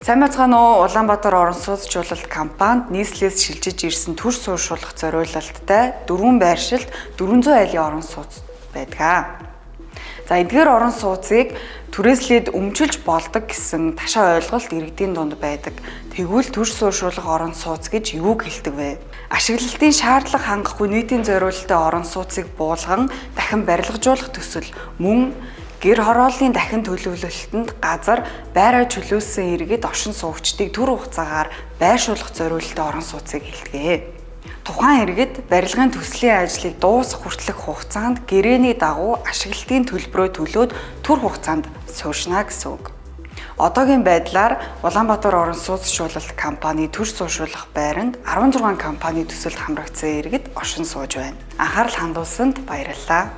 Сайн бацгаана уу? Улаанбаатар орон сууцчлалт компанид нийслэлээс шилжиж ирсэн төр суурьшуулах зориулалттай 4 байршилт 400 айлын орон сууц байдаг. За эдгээр орон сууцыг түрээслээд өмчилж болдог гэсэн ташаа ойлголт иргэдийн дунд байдаг. Тэгвэл төр суурьшуулах орон сууц гэж юуг хэлдэг вэ? Ашиглалтын шаардлага хангахгүй нийтийн зориулалттай орон сууцыг буулган дахин барилгажуулах төсөл мөн гэр хорооллын дахин төлөвлөлтөнд газар байраа чөлөөлсөн иргэд оршин суугчдыг төр хугацаагаар байршуулах зориулалттай орон сууцыг хэлдэг. Тухайн иргэд барилгын төслийн ажлыг дуусгах хүртэлх хугацаанд гэрээний дагуу ашиглалтын төлбөрөө төлөөд төр хугацаанд суурьшна гэсэн үг. Одоогийн байдлаар Улаанбаатар орон сууцчлалт компани төр суурьшуулах байранд 16 компани төсөлд хамрагдсан иргэд оршин сууж байна. Анхаарал хандуулсанд баярлалаа.